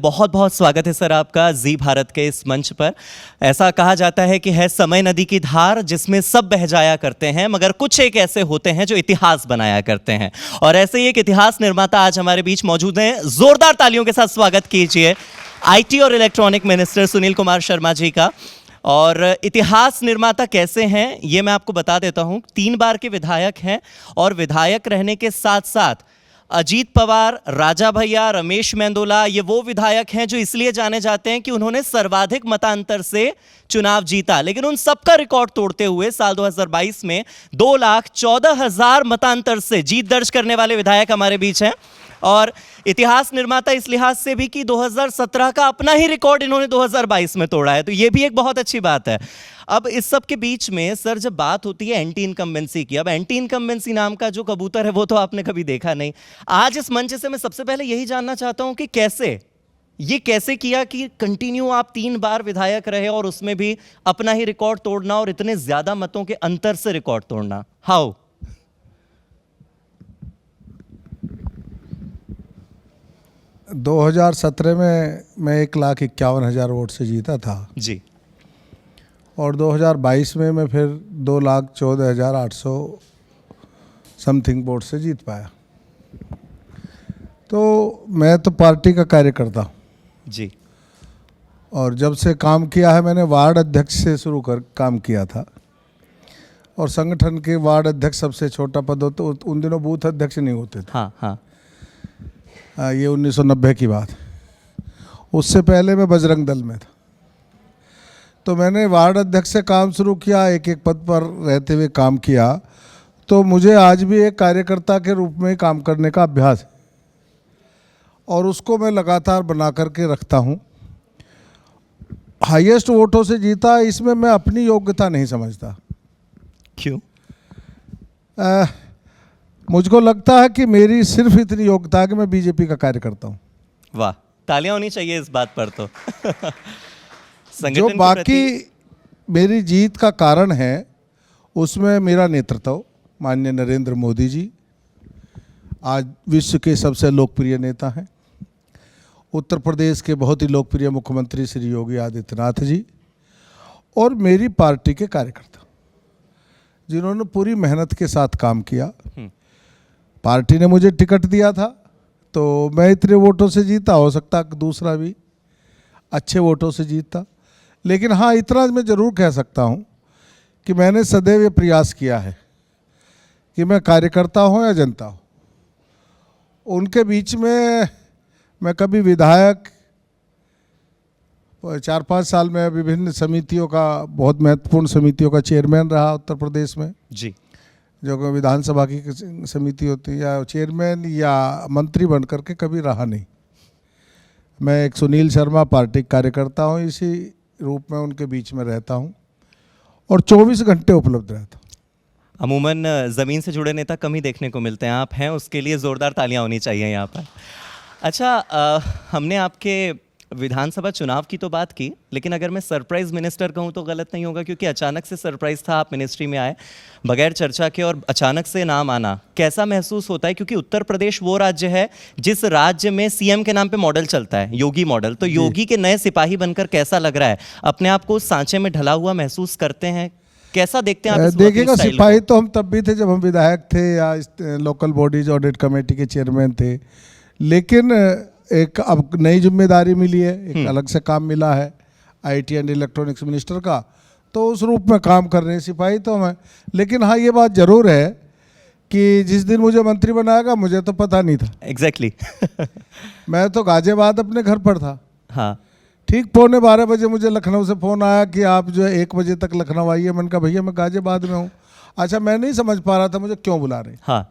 बहुत बहुत स्वागत है सर आपका जी भारत के इस मंच पर। ऐसा कहा जाता है कि है समय नदी की धार जिसमें सब बह जाया करते हैं, मगर कुछ एक ऐसे होते हैं जो इतिहास बनाया करते हैं। और ऐसे ही एक इतिहास निर्माता आज हमारे बीच मौजूद हैं। जोरदार तालियों के साथ स्वागत कीजिए आईटी और इलेक्ट्रॉनिक मिनिस्टर सुनील कुमार शर्मा जी का। और इतिहास निर्माता कैसे हैं ये मैं आपको बता देता हूं। 3 बार के विधायक हैं और विधायक रहने के साथ साथ अजीत पवार, राजा भैया, रमेश मेंदोला, ये वो विधायक हैं जो इसलिए जाने जाते हैं कि उन्होंने सर्वाधिक मतांतर से चुनाव जीता। लेकिन उन सबका रिकॉर्ड तोड़ते हुए साल 2022 में 2,14,000 मतांतर से जीत दर्ज करने वाले विधायक हमारे बीच हैं। और इतिहास निर्माता इस लिहाज से भी कि 2017 का अपना ही रिकॉर्ड इन्होंने 2022 में तोड़ा है, तो ये भी एक बहुत अच्छी बात है। अब इस सब के बीच में सर जब बात होती है एंटी इनकम्बेंसी की, अब एंटी इनकम्बेंसी नाम का जो कबूतर है वो तो आपने कभी देखा नहीं। आज इस मंच से मैं सबसे पहले यही जानना चाहता हूं कि कैसे किया कि कंटिन्यू आप 3 बार विधायक रहे और उसमें भी अपना ही रिकॉर्ड तोड़ना और इतने ज्यादा मतों के अंतर से रिकॉर्ड तोड़ना, हाउ? 2017 में मैं 1,51,000 वोट से जीता था जी। और 2022 में मैं फिर 2,14,800 समथिंग वोट से जीत पाया। तो मैं तो पार्टी का कार्यकर्ता हूँ जी। और जब से काम किया है मैंने वार्ड अध्यक्ष से शुरू कर काम किया था। और संगठन के वार्ड अध्यक्ष सबसे छोटा पद होता, उन दिनों बूथ अध्यक्ष नहीं होते थे। हाँ हाँ। ये 1990 की बात। उससे पहले मैं बजरंग दल में था। तो मैंने वार्ड अध्यक्ष से काम शुरू किया, एक एक पद पर रहते हुए काम किया। तो मुझे आज भी एक कार्यकर्ता के रूप में काम करने का अभ्यास है और उसको मैं लगातार बना करके रखता हूँ। हाईएस्ट वोटों से जीता, इसमें मैं अपनी योग्यता नहीं समझता। क्यों? मुझको लगता है कि मेरी सिर्फ इतनी योग्यता है कि मैं बीजेपी का कार्यकर्ता हूँ। वाह, तालियां होनी चाहिए इस बात पर। तो जो बाकी मेरी जीत का कारण है उसमें मेरा नेतृत्व, माननीय नरेंद्र मोदी जी आज विश्व के सबसे लोकप्रिय नेता हैं। उत्तर प्रदेश के बहुत ही लोकप्रिय मुख्यमंत्री श्री योगी आदित्यनाथ जी और मेरी पार्टी के कार्यकर्ता जिन्होंने पूरी मेहनत के साथ काम किया। पार्टी ने मुझे टिकट दिया था तो मैं इतने वोटों से जीता, हो सकता दूसरा भी अच्छे वोटों से जीतता। लेकिन हाँ, इतना मैं ज़रूर कह सकता हूँ कि मैंने सदैव ये प्रयास किया है कि मैं कार्यकर्ता हूँ या जनता हूँ, उनके बीच में मैं कभी विधायक 4-5 साल में विभिन्न समितियों का, बहुत महत्वपूर्ण समितियों का चेयरमैन रहा उत्तर प्रदेश में जी। जो विधानसभा की समिति होती है, या चेयरमैन या मंत्री बन करके कभी रहा नहीं। मैं एक सुनील शर्मा पार्टी कार्यकर्ता हूँ, इसी रूप में उनके बीच में रहता हूँ और 24 घंटे उपलब्ध रहता हूँ। अमूमन ज़मीन से जुड़े नेता कम ही देखने को मिलते हैं, आप हैं, उसके लिए ज़ोरदार तालियां होनी चाहिए यहाँ पर। अच्छा, हमने आपके विधानसभा चुनाव की तो बात की, लेकिन अगर मैं सरप्राइज मिनिस्टर कहूँ तो गलत नहीं होगा, क्योंकि अचानक से सरप्राइज था। आप मिनिस्ट्री में आए बगैर चर्चा के और अचानक से नाम आना, कैसा महसूस होता है? क्योंकि उत्तर प्रदेश वो राज्य है जिस राज्य में सीएम के नाम पे मॉडल चलता है, योगी मॉडल। तो योगी के नए सिपाही बनकर कैसा लग रहा है? अपने आप को उस सांचे में ढला हुआ महसूस करते हैं? कैसा देखते हैं आप? देखिएगा, सिपाही तो हम तब भी थे जब हम विधायक थे या लोकल बॉडीज ऑडिट कमेटी के चेयरमैन थे। लेकिन एक अब नई जिम्मेदारी मिली है, एक अलग से काम मिला है आईटी एंड इलेक्ट्रॉनिक्स मिनिस्टर का, तो उस रूप में काम कर रहे हैं। सिपाही तो मैं, लेकिन हाँ ये बात जरूर है कि जिस दिन मुझे मंत्री बनाएगा मुझे तो पता नहीं था। एग्जैक्टली। मैं तो गाजियाबाद अपने घर पर था। हाँ। ठीक 11:15 बजे मुझे लखनऊ से फ़ोन आया कि आप जो है 1 बजे तक लखनऊ आइए। मैंने कहा भैया मैं गाजियाबाद में हूँ। अच्छा, मैं नहीं समझ पा रहा था मुझे क्यों बुला रहे। हाँ।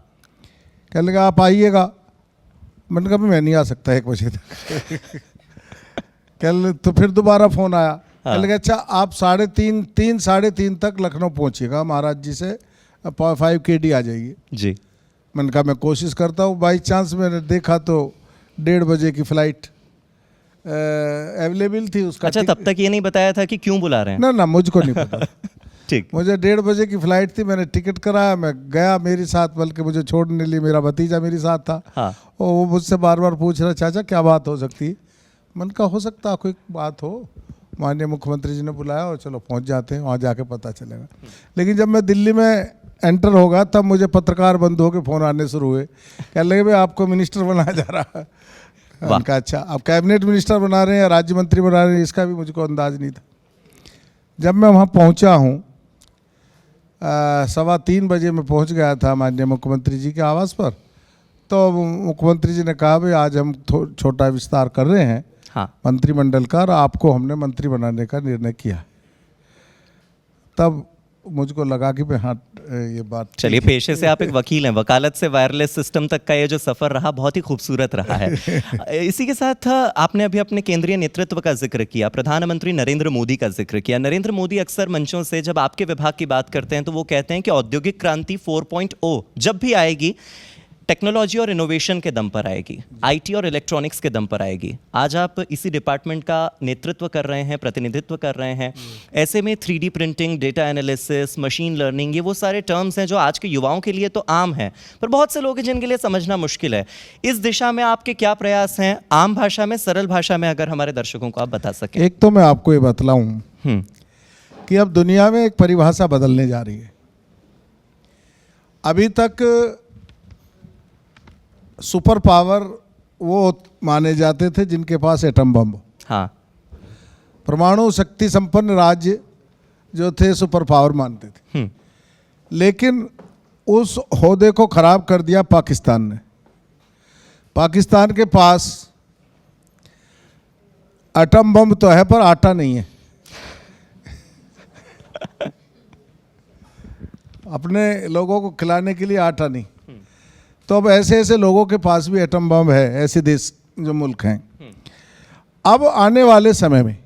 कहने लगा आप आइएगा। मैंने कहा मैं नहीं आ सकता 1 बजे तक। कल तो फिर दोबारा फ़ोन आया। कहने लगा अच्छा आप 3:30 तक लखनऊ पहुँचिएगा, महाराज जी से 5 KD आ जाइए जी। मैंने कहा मैं कोशिश करता हूँ। बाई चांस मैंने देखा तो 1:30 बजे की फ़्लाइट अवेलेबल थी उसका। अच्छा, तब तक ये नहीं बताया था कि क्यों बुला रहे हैं? ना मुझको नहीं पता। ठीक। मुझे 1:30 बजे की फ़्लाइट थी, मैंने टिकट कराया, मैं गया। मेरे साथ, बल्कि मुझे छोड़ने लिए मेरा भतीजा मेरे साथ था। हाँ। और वो मुझसे बार बार पूछ रहा चाचा क्या बात हो सकती है। मन का हो सकता कोई बात हो, माननीय मुख्यमंत्री जी ने बुलाया और चलो पहुंच जाते हैं, वहाँ जाके पता चलेगा। लेकिन जब मैं दिल्ली में एंटर होगा तब मुझे पत्रकार बंधुओं के फ़ोन आने शुरू हुए, कह लगे भाई आपको मिनिस्टर बनाया जा रहा है। उनका अच्छा, अब कैबिनेट मिनिस्टर बना रहे हैं या राज्य मंत्री बना रहे हैं, इसका भी मुझको अंदाज नहीं था। जब मैं वहाँ पहुँचा हूँ 3:15 बजे मैं पहुँच गया था माननीय मुख्यमंत्री जी के आवास पर, तो मुख्यमंत्री जी ने कहा भाई आज हम छोटा विस्तार कर रहे हैं मंत्रिमंडल का और आपको हमने मंत्री बनाने का निर्णय किया। तब मुझको लगा कि हाँ ये बात। चलिए, पेशे से आप एक वकील हैं, वकालत से वायरलेस सिस्टम तक का ये जो सफ़र रहा बहुत ही खूबसूरत रहा है। इसी के साथ आपने अभी अपने केंद्रीय नेतृत्व का जिक्र किया, प्रधानमंत्री नरेंद्र मोदी का जिक्र किया। नरेंद्र मोदी अक्सर मंचों से जब आपके विभाग की बात करते हैं तो वो कहते हैं कि औद्योगिक क्रांति 4.0 जब भी आएगी टेक्नोलॉजी और इनोवेशन के दम पर आएगी, आईटी और इलेक्ट्रॉनिक्स के दम पर आएगी। आज आप इसी डिपार्टमेंट का नेतृत्व कर रहे हैं, प्रतिनिधित्व कर रहे हैं। ऐसे में 3D printing, data analysis, machine learning, ये वो सारे टर्म्स हैं जो आज के युवाओं के लिए तो आम है, पर बहुत से लोग हैं जिनके लिए समझना मुश्किल है। इस दिशा में आपके क्या प्रयास हैं, आम भाषा में, सरल भाषा में अगर हमारे दर्शकों को आप बता सकें। एक तो मैं आपको ये बतलाऊँ कि अब दुनिया में एक परिभाषा बदलने जा रही है। अभी तक सुपर पावर वो माने जाते थे जिनके पास एटम बम। हाँ, परमाणु शक्ति संपन्न राज्य जो थे सुपर पावर मानते थे। लेकिन उस ओहदे को खराब कर दिया पाकिस्तान ने। पाकिस्तान के पास एटम बम तो है पर आटा नहीं है। अपने लोगों को खिलाने के लिए आटा नहीं। तो अब ऐसे ऐसे लोगों के पास भी एटम बम है, ऐसे देश जो मुल्क हैं। अब आने वाले समय में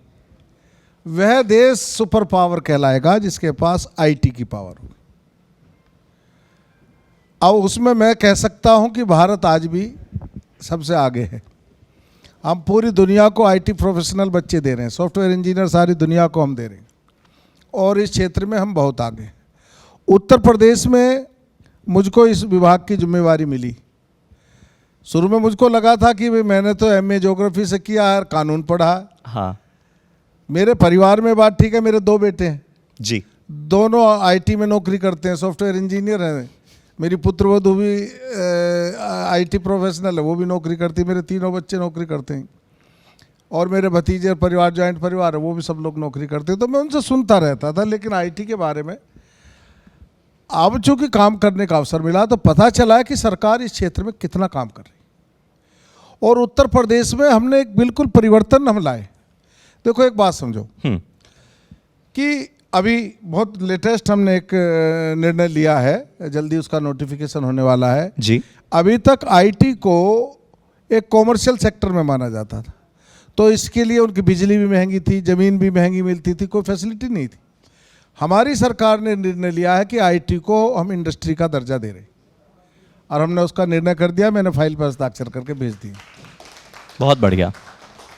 वह देश सुपर पावर कहलाएगा जिसके पास आईटी की पावर होगी। अब उसमें मैं कह सकता हूं कि भारत आज भी सबसे आगे है। हम पूरी दुनिया को आईटी प्रोफेशनल बच्चे दे रहे हैं, सॉफ्टवेयर इंजीनियर सारी दुनिया को हम दे रहे हैं, और इस क्षेत्र में हम बहुत आगे हैं। उत्तर प्रदेश में मुझको इस विभाग की जिम्मेवारी मिली। शुरू में मुझको लगा था कि भाई मैंने तो एमए ज्योग्राफी से किया है, कानून पढ़ा। हाँ, मेरे परिवार में बात ठीक है, मेरे 2 बेटे हैं जी, दोनों आईटी में नौकरी करते हैं, सॉफ्टवेयर इंजीनियर हैं। मेरी पुत्रवधू भी आईटी प्रोफेशनल है, वो भी नौकरी करती है। मेरे 3 बच्चे नौकरी करते हैं, और मेरे भतीजे परिवार, जॉइंट परिवार है, वो भी सब लोग नौकरी करते हैं। तो मैं उनसे सुनता रहता था, लेकिन आईटी के बारे में अब चूंकि काम करने का अवसर मिला तो पता चला है कि सरकार इस क्षेत्र में कितना काम कर रही है। और उत्तर प्रदेश में हमने एक बिल्कुल परिवर्तन हम लाए। देखो एक बात समझो कि अभी बहुत लेटेस्ट हमने एक निर्णय लिया है, जल्दी उसका नोटिफिकेशन होने वाला है जी। अभी तक आईटी को एक कॉमर्शियल सेक्टर में माना जाता था, तो इसके लिए उनकी बिजली भी महंगी थी, ज़मीन भी महंगी मिलती थी, कोई फैसिलिटी नहीं थी। हमारी सरकार ने निर्णय लिया है कि आईटी को हम इंडस्ट्री का दर्जा दे रहे हैं, और हमने उसका निर्णय कर दिया। मैंने फाइल पर हस्ताक्षर करके भेज दिए। बहुत बढ़िया।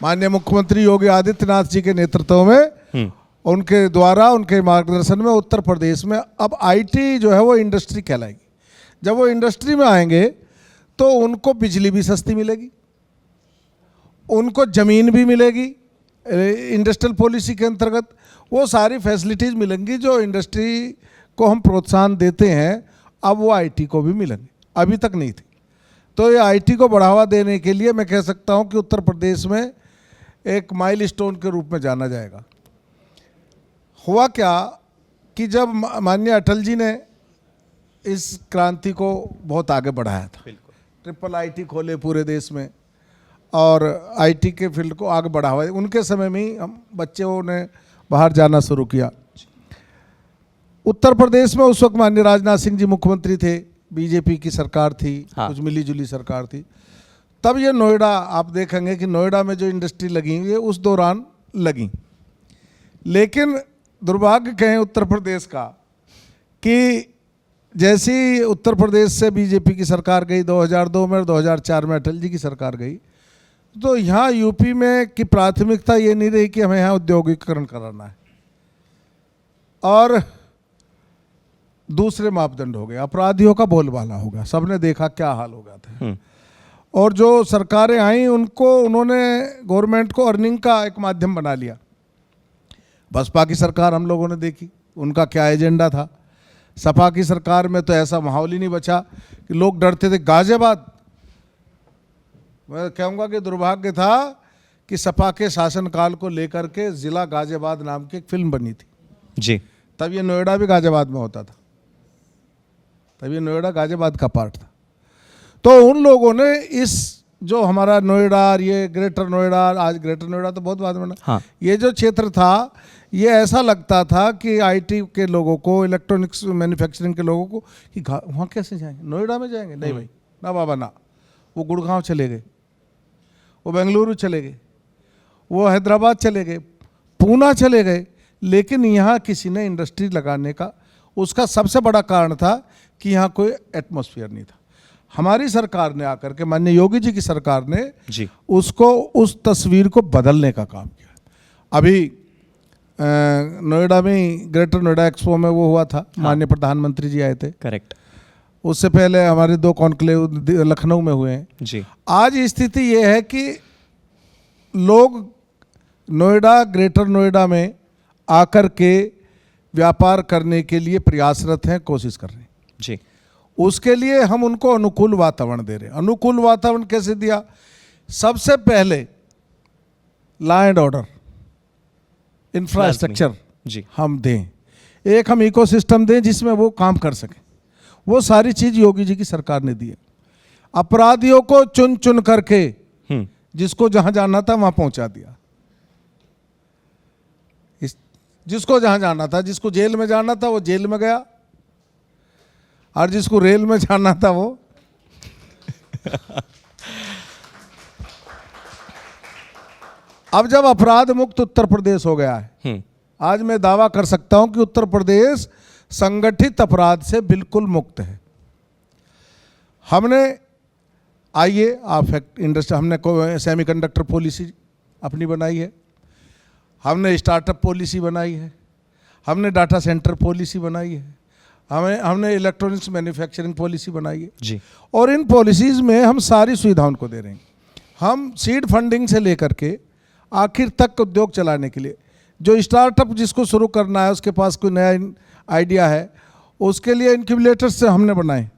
माननीय मुख्यमंत्री योगी आदित्यनाथ जी के नेतृत्व में, उनके द्वारा, उनके मार्गदर्शन में उत्तर प्रदेश में अब आईटी जो है वो इंडस्ट्री कहलाएगी। जब वो इंडस्ट्री में आएंगे तो उनको बिजली भी सस्ती मिलेगी, उनको ज़मीन भी मिलेगी, इंडस्ट्रियल पॉलिसी के अंतर्गत वो सारी फैसिलिटीज़ मिलेंगी जो इंडस्ट्री को हम प्रोत्साहन देते हैं। अब वो आईटी को भी मिलेंगे, अभी तक नहीं थी। तो ये आईटी को बढ़ावा देने के लिए मैं कह सकता हूँ कि उत्तर प्रदेश में एक माइलस्टोन के रूप में जाना जाएगा। हुआ क्या कि जब माननीय अटल जी ने इस क्रांति को बहुत आगे बढ़ाया था, ट्रिपल आईटी खोले पूरे देश में, और आईटी के फील्ड को आगे बढ़ावा, उनके समय में ही हम बच्चों ने बाहर जाना शुरू किया। उत्तर प्रदेश में उस वक्त माननीय राजनाथ सिंह जी मुख्यमंत्री थे, बीजेपी की सरकार थी। हाँ। कुछ मिली जुली सरकार थी। तब ये नोएडा, आप देखेंगे कि नोएडा में जो इंडस्ट्री लगी ये उस दौरान लगी। लेकिन दुर्भाग्य कहें उत्तर प्रदेश का कि जैसी उत्तर प्रदेश से बीजेपी की सरकार गई 2002 में और 2004 में अटल जी की सरकार गई, तो यहाँ यूपी में की प्राथमिकता ये नहीं रही कि हमें यहाँ औद्योगिकीकरण कराना है, और दूसरे मापदंड हो गए, अपराधियों का बोलबाला हो गया। सबने देखा क्या हाल हो गया था। और जो सरकारें आई उन्होंने गवर्नमेंट को अर्निंग का एक माध्यम बना लिया। बसपा की सरकार हम लोगों ने देखी, उनका क्या एजेंडा था। सपा की सरकार में तो ऐसा माहौल ही नहीं बचा कि लोग डरते थे। गाजियाबाद, मैं कहूँगा कि दुर्भाग्य था कि सपा के शासनकाल को लेकर के ज़िला गाजियाबाद नाम की एक फिल्म बनी थी जी। तब ये नोएडा भी गाजियाबाद में होता था, तब ये नोएडा गाजियाबाद का पार्ट था। तो उन लोगों ने इस जो हमारा नोएडा, ये ग्रेटर नोएडा, आज ग्रेटर नोएडा तो बहुत बाद में ना, हाँ। ये जो क्षेत्र था, ये ऐसा लगता था कि आईटी के लोगों को, इलेक्ट्रॉनिक्स मैन्युफैक्चरिंग के लोगों को कि वहाँ कैसे जाएंगे, नोएडा में जाएंगे? नहीं भाई, ना बाबा ना। वो गुड़गांव चले गए, वो बेंगलुरु चले गए, वो हैदराबाद चले गए, पूना चले गए, लेकिन यहाँ किसी ने इंडस्ट्री लगाने का, उसका सबसे बड़ा कारण था कि यहाँ कोई एटमॉस्फेयर नहीं था। हमारी सरकार ने आकर के, माननीय योगी जी की सरकार ने जी उसको, उस तस्वीर को बदलने का काम किया। अभी नोएडा में ग्रेटर नोएडा एक्सपो में वो हुआ था, माननीय प्रधानमंत्री जी आए थे। करेक्ट। उससे पहले हमारे 2 कॉन्क्लेव लखनऊ में हुए हैं जी। आज स्थिति ये है कि लोग नोएडा, ग्रेटर नोएडा में आकर के व्यापार करने के लिए प्रयासरत हैं, कोशिश कर रहे हैं जी। उसके लिए हम उनको अनुकूल वातावरण दे रहे हैं। अनुकूल वातावरण कैसे दिया? सबसे पहले लॉ एंड ऑर्डर, इंफ्रास्ट्रक्चर जी। हम दें, एक हम इकोसिस्टम दें जिसमें वो काम कर सकें। वो सारी चीज योगी जी की सरकार ने दी है। अपराधियों को चुन चुन करके जिसको जहां जाना था वहां पहुंचा दिया। जिसको जहां जाना था, जिसको जेल में जाना था वो जेल में गया, और जिसको रेल में जाना था वो अब जब अपराध मुक्त उत्तर प्रदेश हो गया है, आज मैं दावा कर सकता हूं कि उत्तर प्रदेश संगठित अपराध से बिल्कुल मुक्त है। हमने, आइए आप इंडस्ट्री, हमने सेमीकंडक्टर पॉलिसी अपनी बनाई है, हमने स्टार्टअप पॉलिसी बनाई है, हमने डाटा सेंटर पॉलिसी बनाई है, हमने इलेक्ट्रॉनिक्स मैन्युफैक्चरिंग पॉलिसी बनाई है जी। और इन पॉलिसीज़ में हम सारी सुविधाओं को दे रहे हैं। हम सीड फंडिंग से लेकर के आखिर तक उद्योग चलाने के लिए, जो स्टार्टअप जिसको शुरू करना है, उसके पास कोई नया आइडिया है, उसके लिए इनक्यूबेटर्स से हमने बनाए।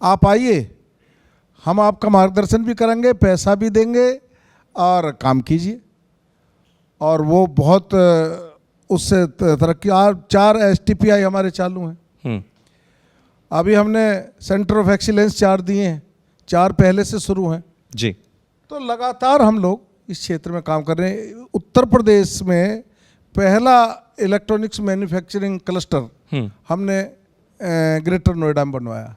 आप आइए, हम आपका मार्गदर्शन भी करेंगे, पैसा भी देंगे और काम कीजिए। और वो बहुत उससे तरक्की, 4 STPI हमारे चालू हैं। अभी हमने सेंटर ऑफ एक्सीलेंस 4 दिए हैं, 4 पहले से शुरू हैं जी। तो लगातार हम लोग इस क्षेत्र में काम कर रहे हैं। उत्तर प्रदेश में पहला इलेक्ट्रॉनिक्स मैन्युफैक्चरिंग क्लस्टर हमने ग्रेटर नोएडा में बनवाया,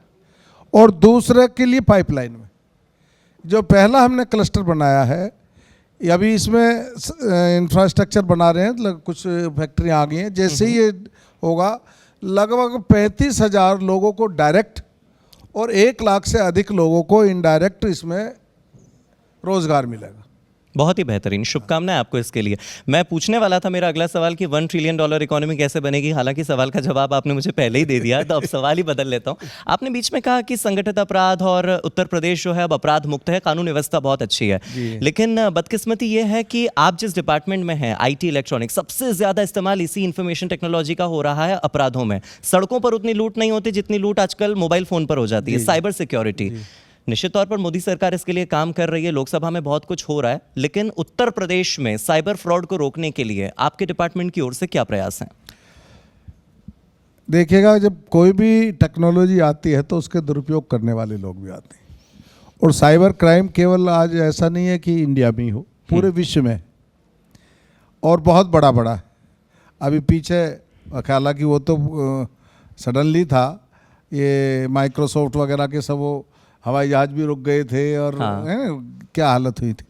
और दूसरे के लिए पाइपलाइन में जो पहला हमने क्लस्टर बनाया है, अभी इसमें इंफ्रास्ट्रक्चर बना रहे हैं, कुछ फैक्ट्रियाँ आ गई हैं। जैसे ही ये होगा, लगभग 35,000 लोगों को डायरेक्ट और 1 लाख से अधिक लोगों को इनडायरेक्ट इसमें रोजगार मिलेगा। बहुत ही बेहतरीन, शुभकामनाएं आपको इसके लिए। मैं पूछने वाला था, मेरा अगला सवाल कि $1 ट्रिलियन इकोनॉमी कैसे बनेगी, हालांकि सवाल का जवाब आपने मुझे पहले ही दे दिया, तो अब सवाल ही बदल लेता हूं। आपने बीच में कहा कि संगठित अपराध और उत्तर प्रदेश जो है अब अपराध मुक्त है, कानून व्यवस्था बहुत अच्छी है, लेकिन बदकिस्मती ये है कि आप जिस डिपार्टमेंट में हैं, IT इलेक्ट्रॉनिक्स, सबसे ज्यादा इस्तेमाल इसी इंफॉर्मेशन टेक्नोलॉजी का हो रहा है अपराधों में। सड़कों पर उतनी लूट नहीं होती जितनी लूट आजकल मोबाइल फोन पर हो जाती है। साइबर सिक्योरिटी, निश्चित तौर पर मोदी सरकार इसके लिए काम कर रही है, लोकसभा में बहुत कुछ हो रहा है, लेकिन उत्तर प्रदेश में साइबर फ्रॉड को रोकने के लिए आपके डिपार्टमेंट की ओर से क्या प्रयास हैं? देखिएगा, जब कोई भी टेक्नोलॉजी आती है तो उसके दुरुपयोग करने वाले लोग भी आते हैं, और साइबर क्राइम केवल आज ऐसा नहीं है कि इंडिया में ही हो, पूरे विश्व में, और बहुत बड़ा बड़ा। अभी पीछे हालांकि वो तो सडनली था, ये माइक्रोसॉफ्ट वगैरह के सब वो हवाई जहाज भी रुक गए थे, और क्या हालत हुई थी।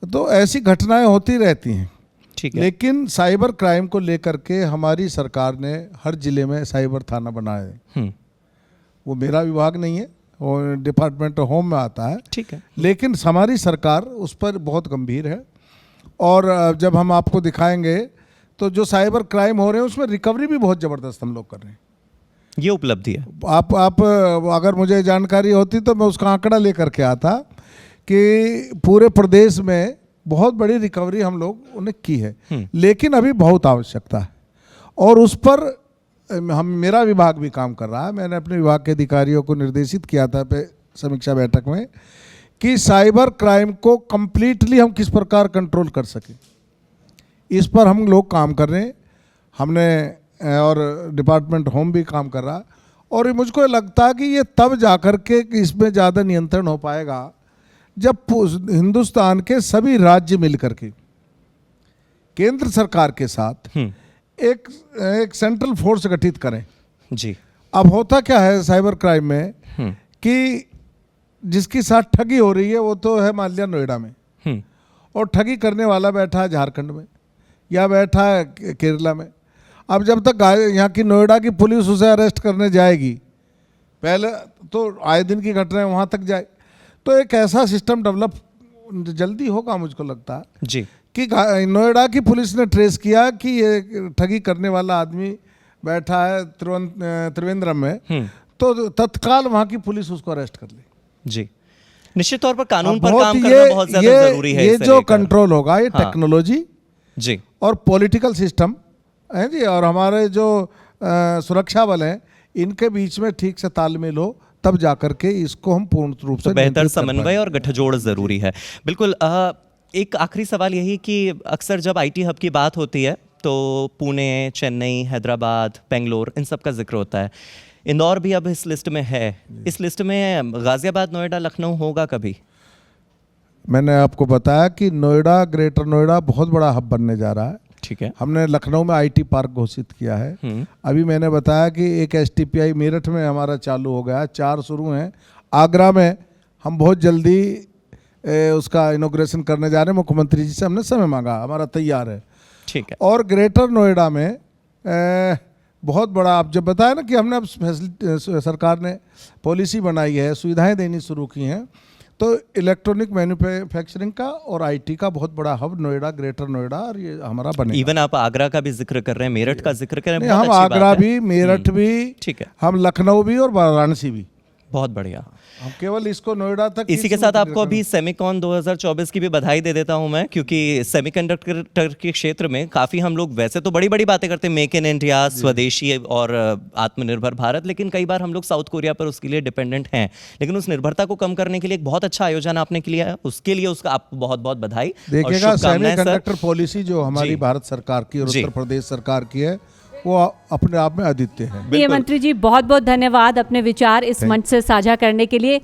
तो ऐसी घटनाएं होती रहती हैं, ठीक है। लेकिन साइबर क्राइम को लेकर के हमारी सरकार ने हर जिले में साइबर थाना बनाए हैं। वो मेरा विभाग नहीं है, वो डिपार्टमेंट होम में आता है, ठीक है, लेकिन हमारी सरकार उस पर बहुत गंभीर है। और जब हम आपको दिखाएंगे तो जो साइबर क्राइम हो रहे हैं उसमें रिकवरी भी बहुत ज़बरदस्त हम लोग कर रहे हैं। ये उपलब्धि है। आप अगर मुझे जानकारी होती तो मैं उसका आंकड़ा लेकर के आता कि पूरे प्रदेश में बहुत बड़ी रिकवरी हम लोग ने की है, लेकिन अभी बहुत आवश्यकता है और उस पर मेरा विभाग भी काम कर रहा है। मैंने अपने विभाग के अधिकारियों को निर्देशित किया था समीक्षा बैठक में कि साइबर क्राइम को कंप्लीटली हम किस प्रकार कंट्रोल कर सकें, इस पर हम लोग काम कर रहे हैं। हमने और डिपार्टमेंट होम भी काम कर रहा है और मुझको लगता है कि ये तब जाकर के इसमें ज़्यादा नियंत्रण हो पाएगा जब हिंदुस्तान के सभी राज्य मिलकर के केंद्र सरकार के साथ एक सेंट्रल फोर्स गठित करें। जी। अब होता क्या है साइबर क्राइम में कि जिसकी साथ ठगी हो रही है वो तो है मान लिया नोएडा में, और ठगी करने वाला बैठा है झारखंड में या बैठा है केरला में। अब जब तक यहाँ की नोएडा की पुलिस उसे अरेस्ट करने जाएगी, पहले तो आए दिन की घटनाएं वहाँ तक जाए, तो एक ऐसा सिस्टम डेवलप जल्दी होगा मुझको लगता है जी कि नोएडा की पुलिस ने ट्रेस किया कि ये ठगी करने वाला आदमी बैठा है त्रिवेंद्रम में, तो तत्काल वहाँ की पुलिस उसको अरेस्ट कर ले। जी, निश्चित तौर पर कानून पर काम करना बहुत ज्यादा जरूरी है। ये जो कंट्रोल होगा ये टेक्नोलॉजी जी और पॉलिटिकल सिस्टम है जी, और हमारे जो सुरक्षा बल हैं इनके बीच में ठीक से तालमेल हो, तब जाकर के इसको हम पूर्ण रूप से बेहतर समन्वय और गठजोड़ जरूरी है। बिल्कुल। एक आखिरी सवाल यही कि अक्सर जब आईटी हब की बात होती है तो पुणे, चेन्नई, हैदराबाद, बेंगलोर, इन सब का जिक्र होता है। इंदौर भी अब इस लिस्ट में है। इस लिस्ट में गाजियाबाद, नोएडा, लखनऊ होगा कभी? मैंने आपको बताया कि नोएडा, ग्रेटर नोएडा बहुत बड़ा हब बनने जा रहा है। ठीक है। हमने लखनऊ में आईटी पार्क घोषित किया है। अभी मैंने बताया कि एक एसटीपीआई मेरठ में हमारा चालू हो गया, 4 शुरू हैं। आगरा में हम बहुत जल्दी उसका इनॉग्रेशन करने जा रहे हैं। मुख्यमंत्री जी से हमने समय मांगा, हमारा तैयार है। ठीक है। और ग्रेटर नोएडा में बहुत बड़ा, आप जब बताया ना कि हमने अब सरकार ने पॉलिसी बनाई है, सुविधाएं देनी शुरू की हैं, तो इलेक्ट्रॉनिक मैन्युफैक्चरिंग का और आईटी का बहुत बड़ा हब नोएडा, ग्रेटर नोएडा, और ये हमारा बनेगा। इवन आप आगरा का भी जिक्र कर रहे हैं, मेरठ का जिक्र कर रहे हैं। हम आगरा भी, मेरठ भी, ठीक है, हम लखनऊ भी और वाराणसी भी। बहुत बढ़िया। हम केवल इसको नोएडा तक। इसी के साथ आपको अभी सेमिकॉन 2024 की भी बधाई दे देता हूं मैं, क्योंकि सेमीकंडक्टर के क्षेत्र में काफ़ी हम लोग वैसे तो बड़ी बड़ी बातें करते हैं, मेक इन इंडिया, स्वदेशी और आत्मनिर्भर भारत, लेकिन कई बार हम लोग साउथ कोरिया पर उसके लिए डिपेंडेंट हैं। लेकिन उस निर्भरता को कम करने के लिए एक बहुत अच्छा आयोजन आपने किया है, उसके लिए उसका आपको बहुत बहुत बधाई। देखिएगा, सेमीकंडक्टर पॉलिसी जो हमारी भारत सरकार की और उत्तर प्रदेश सरकार की है, वो अपने आप में अद्वितीय है। मंत्री जी बहुत बहुत धन्यवाद अपने विचार इस मंच से साझा करने के लिए।